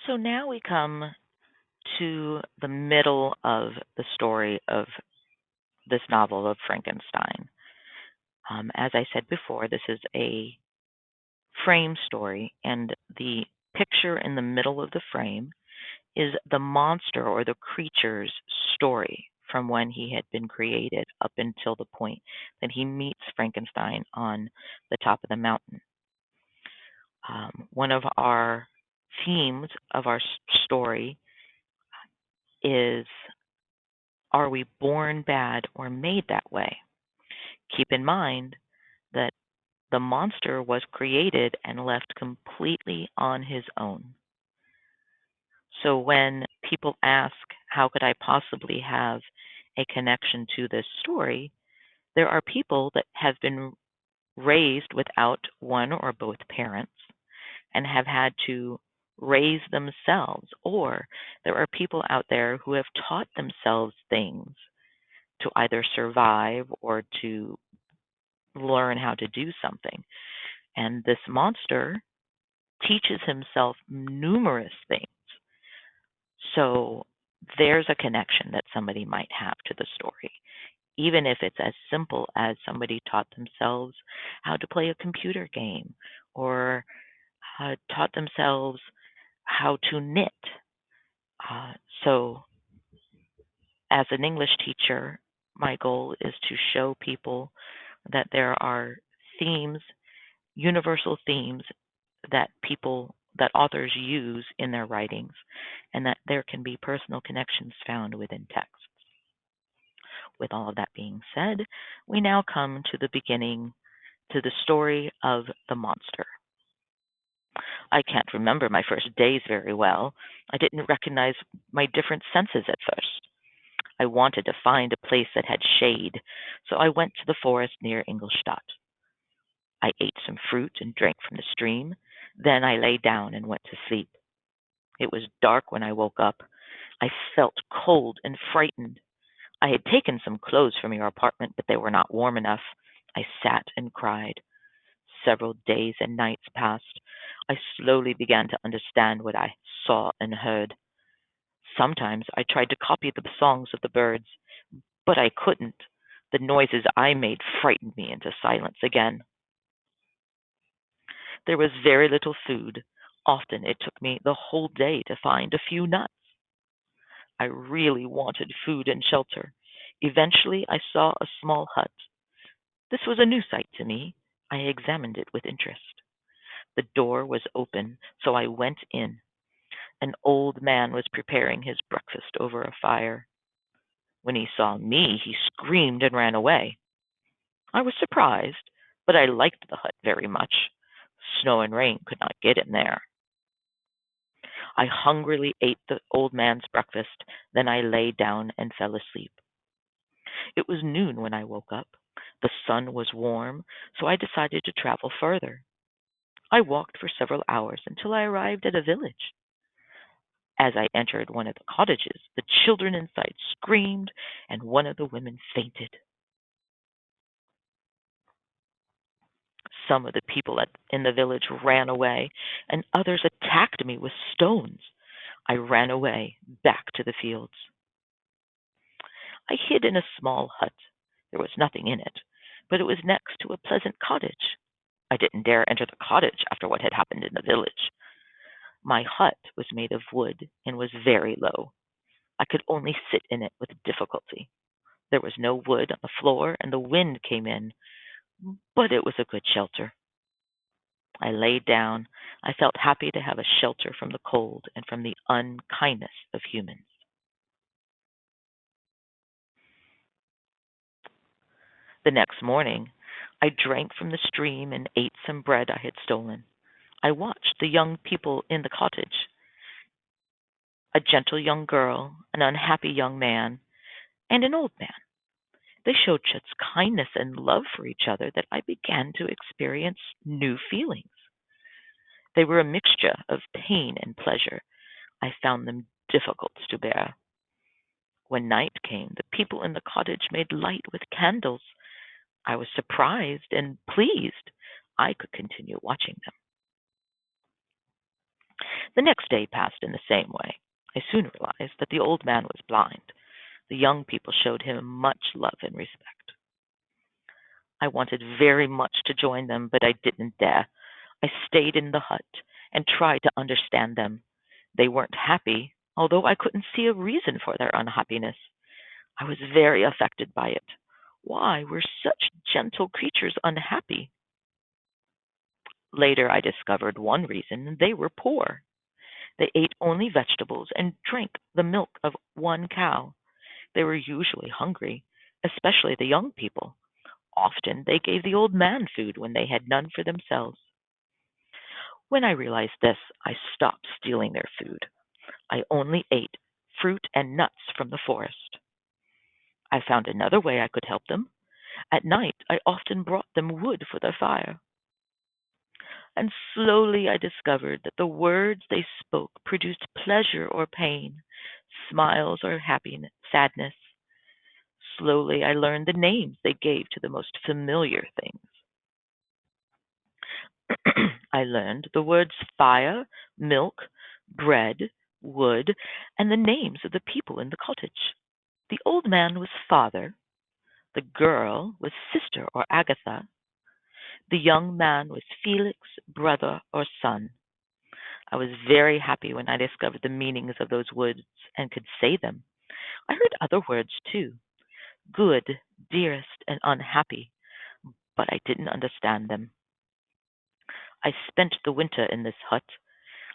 So now we come to the middle of the story of this novel of Frankenstein. As I said before, this is a frame story, and the picture in the middle of the frame is the monster or the creature's story from when he had been created up until the point that he meets Frankenstein on the top of the mountain. One of our themes of our story is, are we born bad or made that way? Keep in mind that the monster was created and left completely on his own. So when people ask, how could I possibly have a connection to this story? There are people that have been raised without one or both parents and have had to raise themselves, or there are people out there who have taught themselves things to either survive or to learn how to do something. And this monster teaches himself numerous things. So there's a connection that somebody might have to the story, even if it's as simple as somebody taught themselves how to play a computer game or taught themselves how to knit. Uh, so, as an English teacher, my goal is to show people that there are themes, universal themes that authors use in their writings, and that there can be personal connections found within texts. With all of that being said, we now come to the beginning, to the story of the monster. I can't remember my first days very well. I didn't recognize my different senses at first. I wanted to find a place that had shade, so I went to the forest near Ingolstadt. I ate some fruit and drank from the stream. Then I lay down and went to sleep. It was dark when I woke up. I felt cold and frightened. I had taken some clothes from your apartment, but they were not warm enough. I sat and cried. Several days and nights passed. I slowly began to understand what I saw and heard. Sometimes I tried to copy the songs of the birds, but I couldn't. The noises I made frightened me into silence again. There was very little food. Often it took me the whole day to find a few nuts. I really wanted food and shelter. Eventually, I saw a small hut. This was a new sight to me. I examined it with interest. The door was open, so I went in. An old man was preparing his breakfast over a fire. When he saw me, he screamed and ran away. I was surprised, but I liked the hut very much. Snow and rain could not get in there. I hungrily ate the old man's breakfast, then I lay down and fell asleep. It was noon when I woke up. The sun was warm, so I decided to travel further. I walked for several hours until I arrived at a village. As I entered one of the cottages, the children inside screamed and one of the women fainted. Some of the people in the village ran away, and others attacked me with stones. I ran away back to the fields. I hid in a small hut. There was nothing in it, but it was next to a pleasant cottage. I didn't dare enter the cottage after what had happened in the village. My hut was made of wood and was very low. I could only sit in it with difficulty. There was no wood on the floor, and the wind came in, but it was a good shelter. I lay down. I felt happy to have a shelter from the cold and from the unkindness of humans. The next morning, I drank from the stream and ate some bread I had stolen. I watched the young people in the cottage, a gentle young girl, an unhappy young man, and an old man. They showed such kindness and love for each other that I began to experience new feelings. They were a mixture of pain and pleasure. I found them difficult to bear. When night came, the people in the cottage made light with candles. I was surprised and pleased I could continue watching them. The next day passed in the same way. I soon realized that the old man was blind. The young people showed him much love and respect. I wanted very much to join them, but I didn't dare. I stayed in the hut and tried to understand them. They weren't happy, although I couldn't see a reason for their unhappiness. I was very affected by it. Why were such gentle creatures unhappy? Later, I discovered one reason: they were poor. They ate only vegetables and drank the milk of one cow. They were usually hungry, especially the young people. Often they gave the old man food when they had none for themselves. When I realized this, I stopped stealing their food. I only ate fruit and nuts from the forest. I found another way I could help them. At night, I often brought them wood for their fire. And slowly I discovered that the words they spoke produced pleasure or pain, smiles or happiness, sadness. Slowly I learned the names they gave to the most familiar things. I learned the words fire, milk, bread, wood, and the names of the people in the cottage. The old man was father, the girl was sister or Agatha, the young man was Felix, brother or son. I was very happy when I discovered the meanings of those words and could say them. I heard other words too: good, dearest, and unhappy, but I didn't understand them. I spent the winter in this hut.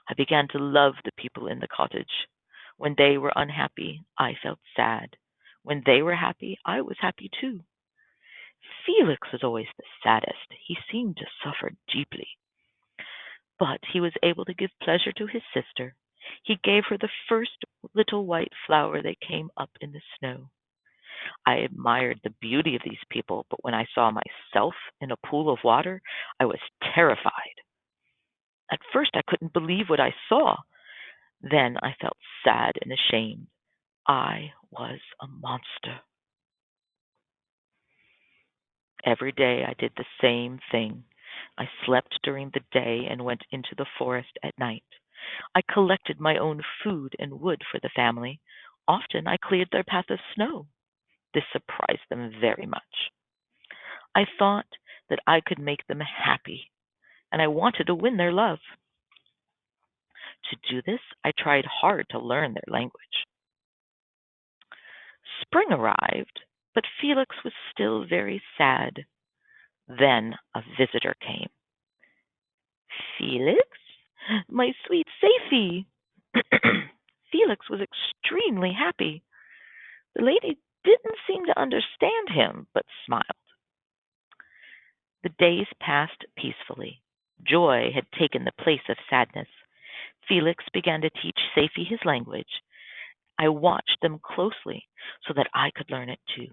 I began to love the people in the cottage. When they were unhappy, I felt sad. When they were happy, I was happy too. Felix was always the saddest. He seemed to suffer deeply. But he was able to give pleasure to his sister. He gave her the first little white flower that came up in the snow. I admired the beauty of these people, but when I saw myself in a pool of water, I was terrified. At first, I couldn't believe what I saw. Then I felt sad and ashamed. I was a monster. Every day I did the same thing. I slept during the day and went into the forest at night. I collected my own food and wood for the family. Often I cleared their path of snow. This surprised them very much. I thought that I could make them happy, and I wanted to win their love. To do this, I tried hard to learn their language. Spring arrived, but Felix was still very sad. Then a visitor came. Felix, my sweet Safie. Felix was extremely happy. The lady didn't seem to understand him, but smiled. The days passed peacefully. Joy had taken the place of sadness. Felix began to teach Safie his language. I watched them closely so that I could learn it too.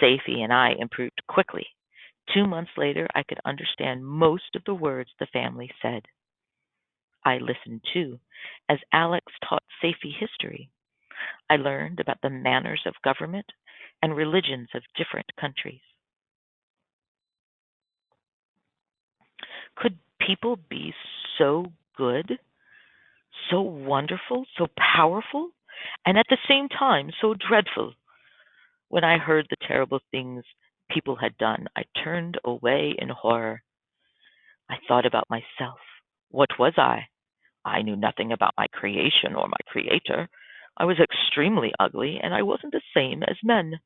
Safie and I improved quickly. 2 months later, I could understand most of the words the family said. I listened too, as Alex taught Safie history. I learned about the manners of government and religions of different countries. Could people be so good, so wonderful, so powerful, and at the same time so dreadful? When I heard the terrible things people had done, I turned away in horror. I thought about myself. What was I? I knew nothing about my creation or my creator. I was extremely ugly, and I wasn't the same as men.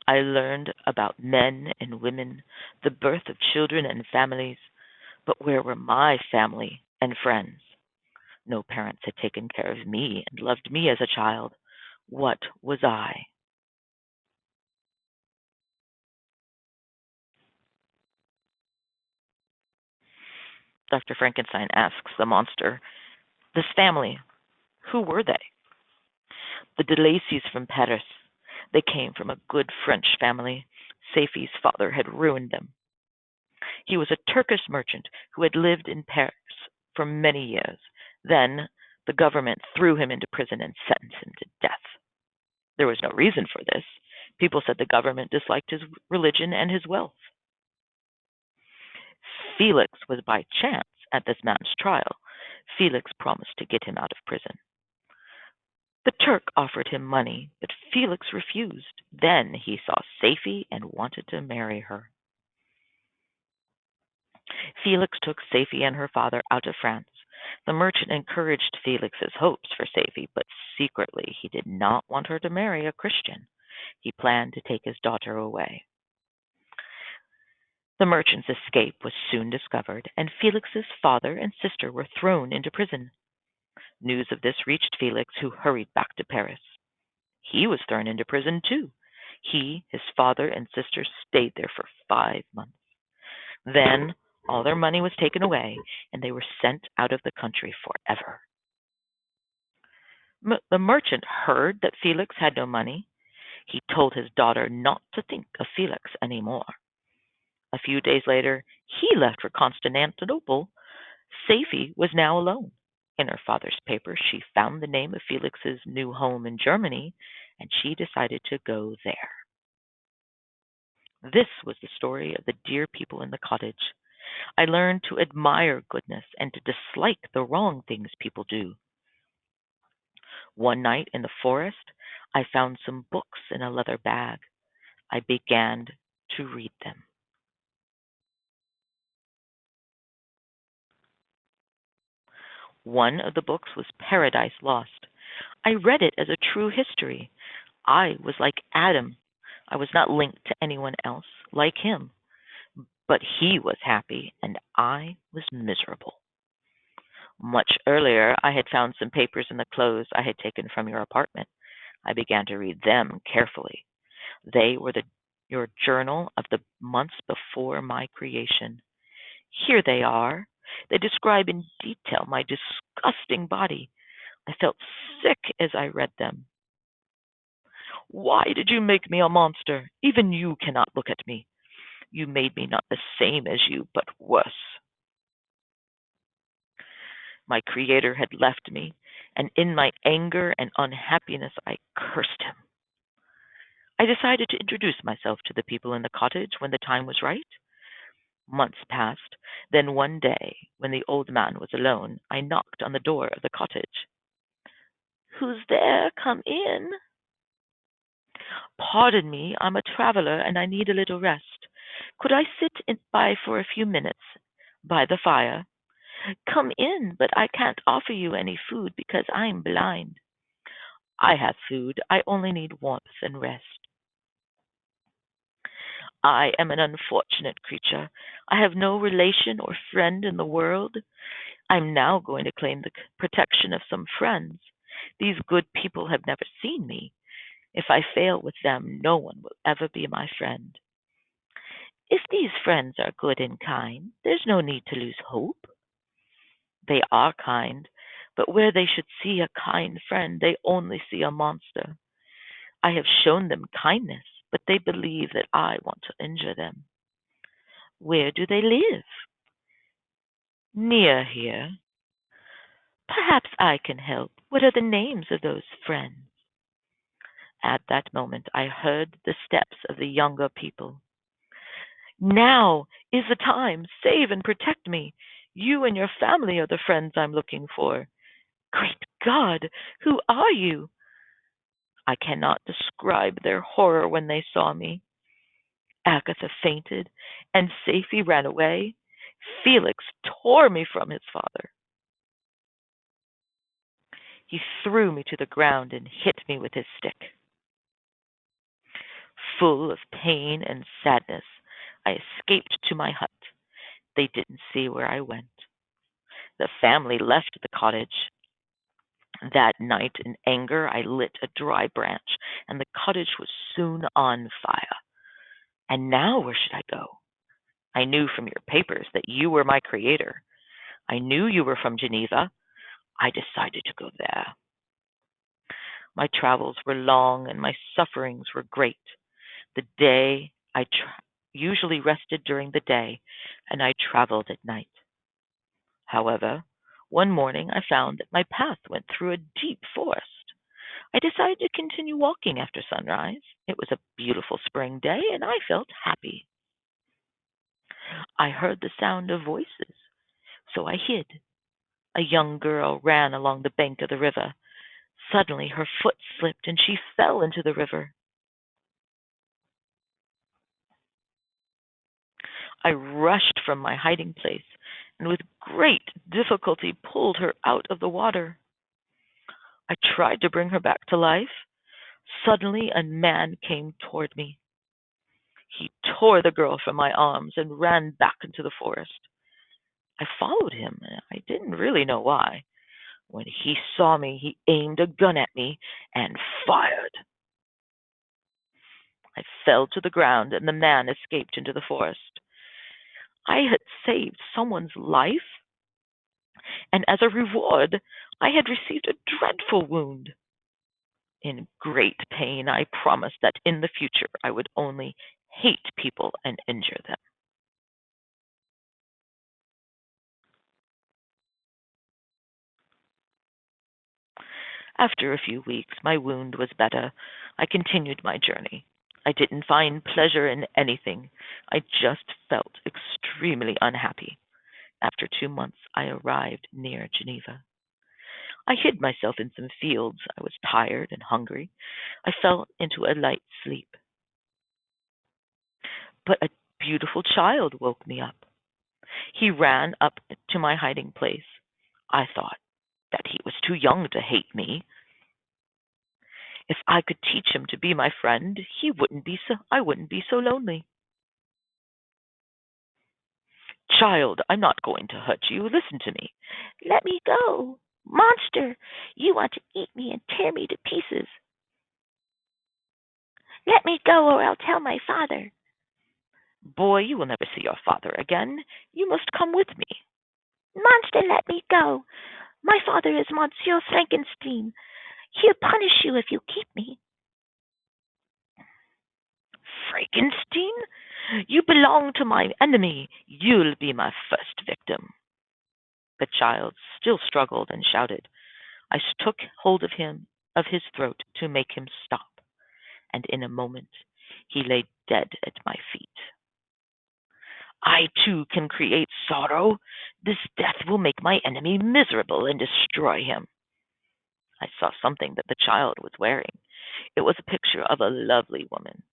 I learned about men and women, the birth of children and families, but where were my family and friends? No parents had taken care of me and loved me as a child. What was I? Dr. Frankenstein asks the monster, this family, who were they? The de Lacys from Paris. They came from a good French family. Safie's father had ruined them. He was a Turkish merchant who had lived in Paris for many years. Then the government threw him into prison and sentenced him to death. There was no reason for this. People said the government disliked his religion and his wealth. Felix was by chance at this man's trial. Felix promised to get him out of prison. The Turk offered him money, but Felix refused. Then he saw Safie and wanted to marry her. Felix took Safie and her father out of France. The merchant encouraged Felix's hopes for Safie, but secretly he did not want her to marry a Christian. He planned to take his daughter away. The merchant's escape was soon discovered, and Felix's father and sister were thrown into prison. News of this reached Felix, who hurried back to Paris. He was thrown into prison too. He, his father, and sister stayed there for 5 months. Then all their money was taken away, and they were sent out of the country forever. The merchant heard that Felix had no money. He told his daughter not to think of Felix any more. A few days later, he left for Constantinople. Safie was now alone. In her father's papers, she found the name of Felix's new home in Germany, and she decided to go there. This was the story of the dear people in the cottage. I learned to admire goodness and to dislike the wrong things people do. One night in the forest, I found some books in a leather bag. I began to read them. One of the books was Paradise Lost. I read it as a true history. I was like Adam. I was not linked to anyone else like him, but he was happy and I was miserable. Much earlier, I had found some papers in the clothes I had taken from your apartment. I began to read them carefully. They were your journal of the months before my creation. Here they are. They describe in detail my disgusting body. I felt sick as I read them. Why did you make me a monster? Even you cannot look at me. You made me not the same as you, but worse. My Creator had left me, and in my anger and unhappiness I cursed him. I decided to introduce myself to the people in the cottage when the time was right. Months passed. Then one day, when the old man was alone, I knocked on the door of the cottage. Who's there? Come in. Pardon me, I'm a traveler and I need a little rest. Could I sit by for a few minutes by the fire? Come in, but I can't offer you any food because I'm blind. I have food. I only need warmth and rest. I am an unfortunate creature. I have no relation or friend in the world. I'm now going to claim the protection of some friends. These good people have never seen me. If I fail with them, no one will ever be my friend. If these friends are good and kind, there's no need to lose hope. They are kind, but where they should see a kind friend, they only see a monster. I have shown them kindness, but they believe that I want to injure them. Where do they live? Near here. Perhaps I can help. What are the names of those friends? At that moment, I heard the steps of the younger people. Now is the time. Save and protect me. You and your family are the friends I'm looking for. Great God, who are you? I cannot describe their horror when they saw me. Agatha fainted, and Safie ran away. Felix tore me from his father. He threw me to the ground and hit me with his stick. Full of pain and sadness, I escaped to my hut. They didn't see where I went. The family left the cottage. That night, in anger, I lit a dry branch, and the cottage was soon on fire. And now where should I go? I knew from your papers that you were my creator. I knew you were from Geneva. I decided to go there. My travels were long and my sufferings were great. The day I usually rested during the day, and I traveled at night. However, one morning I found that my path went through a deep forest. I decided to continue walking after sunrise. It was a beautiful spring day and I felt happy. I heard the sound of voices, so I hid. A young girl ran along the bank of the river. Suddenly her foot slipped and she fell into the river. I rushed from my hiding place and with great difficulty pulled her out of the water. I tried to bring her back to life. Suddenly a man came toward me. He tore the girl from my arms and ran back into the forest. I followed him, and I didn't really know why. When he saw me, he aimed a gun at me and fired. I fell to the ground, and the man escaped into the forest. I had saved someone's life, and as a reward, I had received a dreadful wound. In great pain, I promised that in the future I would only hate people and injure them. After a few weeks, my wound was better. I continued my journey. I didn't find pleasure in anything. I just felt extremely unhappy. After 2 months, I arrived near Geneva. I hid myself in some fields. I was tired and hungry. I fell into a light sleep. But a beautiful child woke me up. He ran up to my hiding place. I thought that he was too young to hate me. If I could teach him to be my friend, I wouldn't be so lonely. Child, I'm not going to hurt you. Listen to me. Let me go. Monster, you want to eat me and tear me to pieces. Let me go or I'll tell my father. Boy, you will never see your father again. You must come with me. Monster, let me go. My father is Monsieur Frankenstein. He'll punish you if you keep me. Frankenstein? You belong to my enemy. You'll be my first victim. The child still struggled and shouted. I took hold of his throat to make him stop, and in a moment he lay dead at my feet. I too can create sorrow. This death will make my enemy miserable and destroy him. I saw something that the child was wearing. It was a picture of a lovely woman.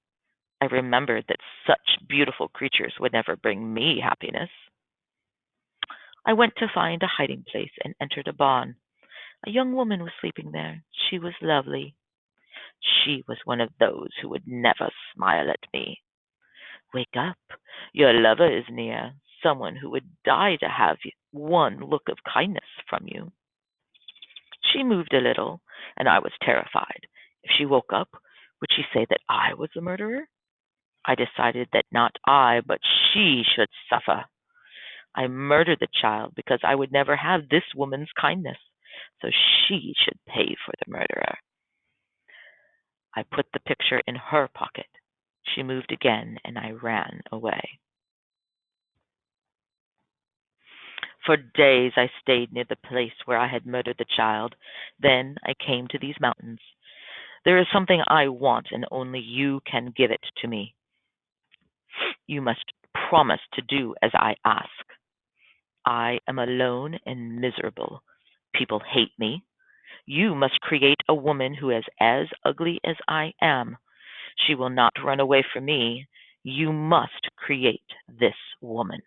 I remembered that such beautiful creatures would never bring me happiness. I went to find a hiding place and entered a barn. A young woman was sleeping there. She was lovely. She was one of those who would never smile at me. Wake up. Your lover is near, someone who would die to have one look of kindness from you. She moved a little, and I was terrified. If she woke up, would she say that I was the murderer? I decided that not I, but she should suffer. I murdered the child because I would never have this woman's kindness, so she should pay for the murderer. I put the picture in her pocket. She moved again, and I ran away. For days I stayed near the place where I had murdered the child. Then I came to these mountains. There is something I want, and only you can give it to me. You must promise to do as I ask. I am alone and miserable. People hate me. You must create a woman who is as ugly as I am. She will not run away from me. You must create this woman.